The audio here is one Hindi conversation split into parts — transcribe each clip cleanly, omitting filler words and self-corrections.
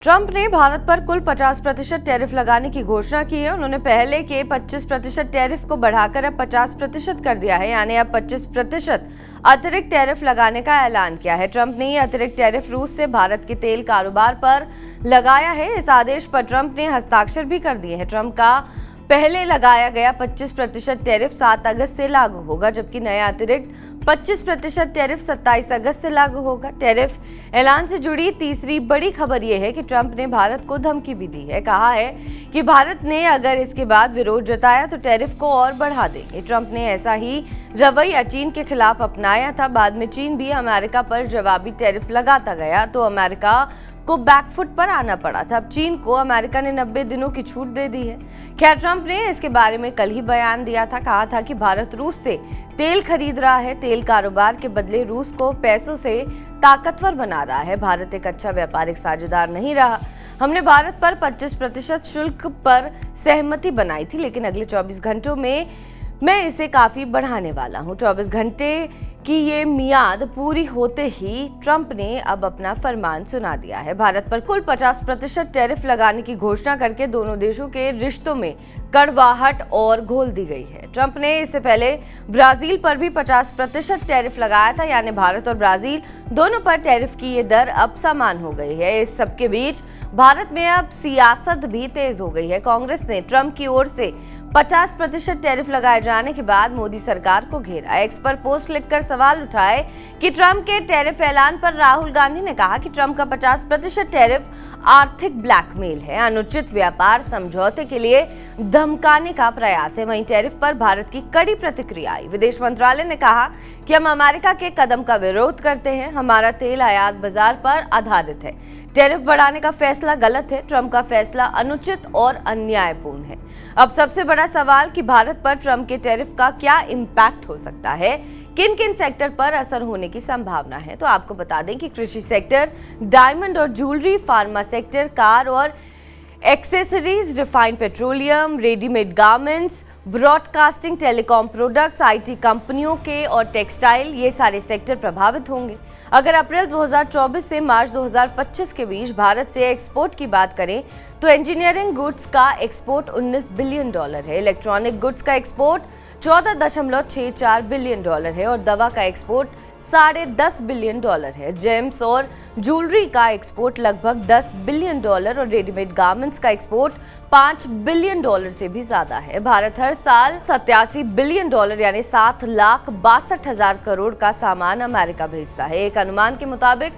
ट्रंप ने भारत पर कुल 50% टैरिफ लगाने की घोषणा की है। उन्होंने पहले के 25% टैरिफ को बढ़ाकर अब 50% कर दिया है, यानी अब 25% अतिरिक्त टैरिफ लगाने का ऐलान किया है। ट्रंप ने ये अतिरिक्त टैरिफ रूस से भारत के तेल कारोबार पर लगाया है। इस आदेश पर ट्रंप ने हस्ताक्षर भी कर दिए हैं। ट्रंप का पहले लगाया गया 25% टैरिफ 7 अगस्त से लागू होगा, जबकि नया अतिरिक्त 25% टैरिफ 27 अगस्त से लागू होगा। टैरिफ ऐलान से जुड़ी तीसरी बड़ी खबर यह है कि ट्रंप ने भारत को धमकी भी दी है। कहा है कि भारत ने अगर इसके बाद विरोध जताया तो टैरिफ को और बढ़ा देंगे। ट्रंप ने ऐसा ही रवैया चीन के खिलाफ अपनाया था। बाद में चीन भी अमेरिका पर जवाबी टैरिफ लगाता गया तो अमेरिका को बैकफुट पर आना पड़ा था। अब चीन को अमेरिका ने 90 दिनों की छूट दे दी है। खैर, ट्रंप ने इसके बारे में कल ही बयान दिया था। कहा था कि भारत रूस से तेल खरीद रहा है, तेल कारोबार के बदले रूस को पैसों से ताकतवर बना रहा है। भारत एक अच्छा व्यापारिक साझेदार नहीं रहा। हमने भारत पर 25% शुल्क पर सहमति बनाई थी, लेकिन अगले 24 घंटों में मैं इसे काफी बढ़ाने वाला हूं। 24 घंटे की ये मियाद पूरी होते ही ट्रंप ने अब अपना फरमान सुना दिया है। भारत पर कुल 50% टैरिफ लगाने की घोषणा करके दोनों देशों के रिश्तों में कड़वाहट और घोल दी गई है। ट्रंप ने इससे पहले ब्राजील पर भी 50% टैरिफ लगाया था, यानी भारत और ब्राजील दोनों पर टैरिफ की ये दर अब समान हो गई है। इस सबके बीच भारत में अब सियासत भी तेज हो गई है। कांग्रेस ने ट्रंप की ओर से 50% टैरिफ लगाए जाने के बाद मोदी सरकार को घेरा। एक्स पर पोस्ट लिखकर सवाल उठाए कि ट्रंप के टैरिफ ऐलान पर राहुल गांधी ने कहा कि ट्रंप का 50% टैरिफ आर्थिक ब्लैकमेल है, अनुचित व्यापार समझौते के लिए धमकाने का प्रयास है। वहीं टैरिफ पर भारत की कड़ी प्रतिक्रिया आई। विदेश मंत्रालय ने कहा कि हम अमेरिका के कदम का विरोध करते हैं। हमारा तेल आयात बाजार पर आधारित है। टैरिफ बढ़ाने का फैसला गलत है। ट्रंप का फैसला अनुचित और अन्यायपूर्ण है। अब सबसे बड़ा सवाल कि भारत पर ट्रंप के टैरिफ का क्या इम्पैक्ट हो सकता है, किन किन सेक्टर पर असर होने की संभावना है। तो आपको बता दें कि कृषि सेक्टर, डायमंड और ज्वेलरी, फार्मा सेक्टर, कार और accessories, refined petroleum, readymade garments, broadcasting, telecom products, IT कंपनियों के और टेक्सटाइल, ये सारे सेक्टर प्रभावित होंगे। अगर अप्रैल 2024 से मार्च 2025 के बीच भारत से एक्सपोर्ट की बात करें तो इंजीनियरिंग गुड्स का एक्सपोर्ट $19 बिलियन है, इलेक्ट्रॉनिक गुड्स का एक्सपोर्ट $14.64 बिलियन है और दवा का एक्सपोर्ट $10.5 बिलियन है। जेम्स और ज्वेलरी का एक्सपोर्ट लगभग $10 बिलियन और रेडीमेड गारमेंट्स का एक्सपोर्ट $5 बिलियन से भी ज्यादा है। भारत हर साल $87 बिलियन यानी 7,62,000 करोड़ का सामान अमेरिका भेजता है। एक अनुमान के मुताबिक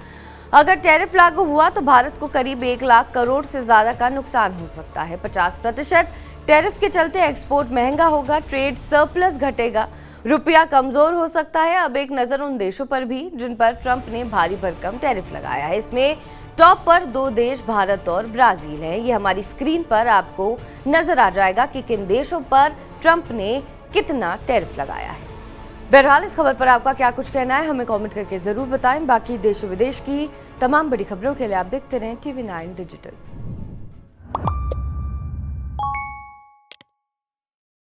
अगर टैरिफ लागू हुआ तो भारत को करीब 1 लाख करोड़ से ज्यादा का नुकसान हो सकता है। 50% टैरिफ के चलते एक्सपोर्ट महंगा होगा, ट्रेड सरप्लस घटेगा, रुपया कमजोर हो सकता है। अब एक नजर उन देशों पर भी जिन पर ट्रंप ने भारी भरकम टैरिफ लगाया है। इसमें टॉप पर 2 देश भारत और ब्राजील हैं। ये हमारी स्क्रीन पर आपको नजर आ जाएगा कि किन देशों पर ट्रंप ने कितना टैरिफ लगाया है। बहरहाल इस खबर पर आपका क्या कुछ कहना है, हमें कमेंट करके जरूर बताएं। बाकी देश विदेश की तमाम बड़ी खबरों के लिए आप देखते रहें TV9 डिजिटल।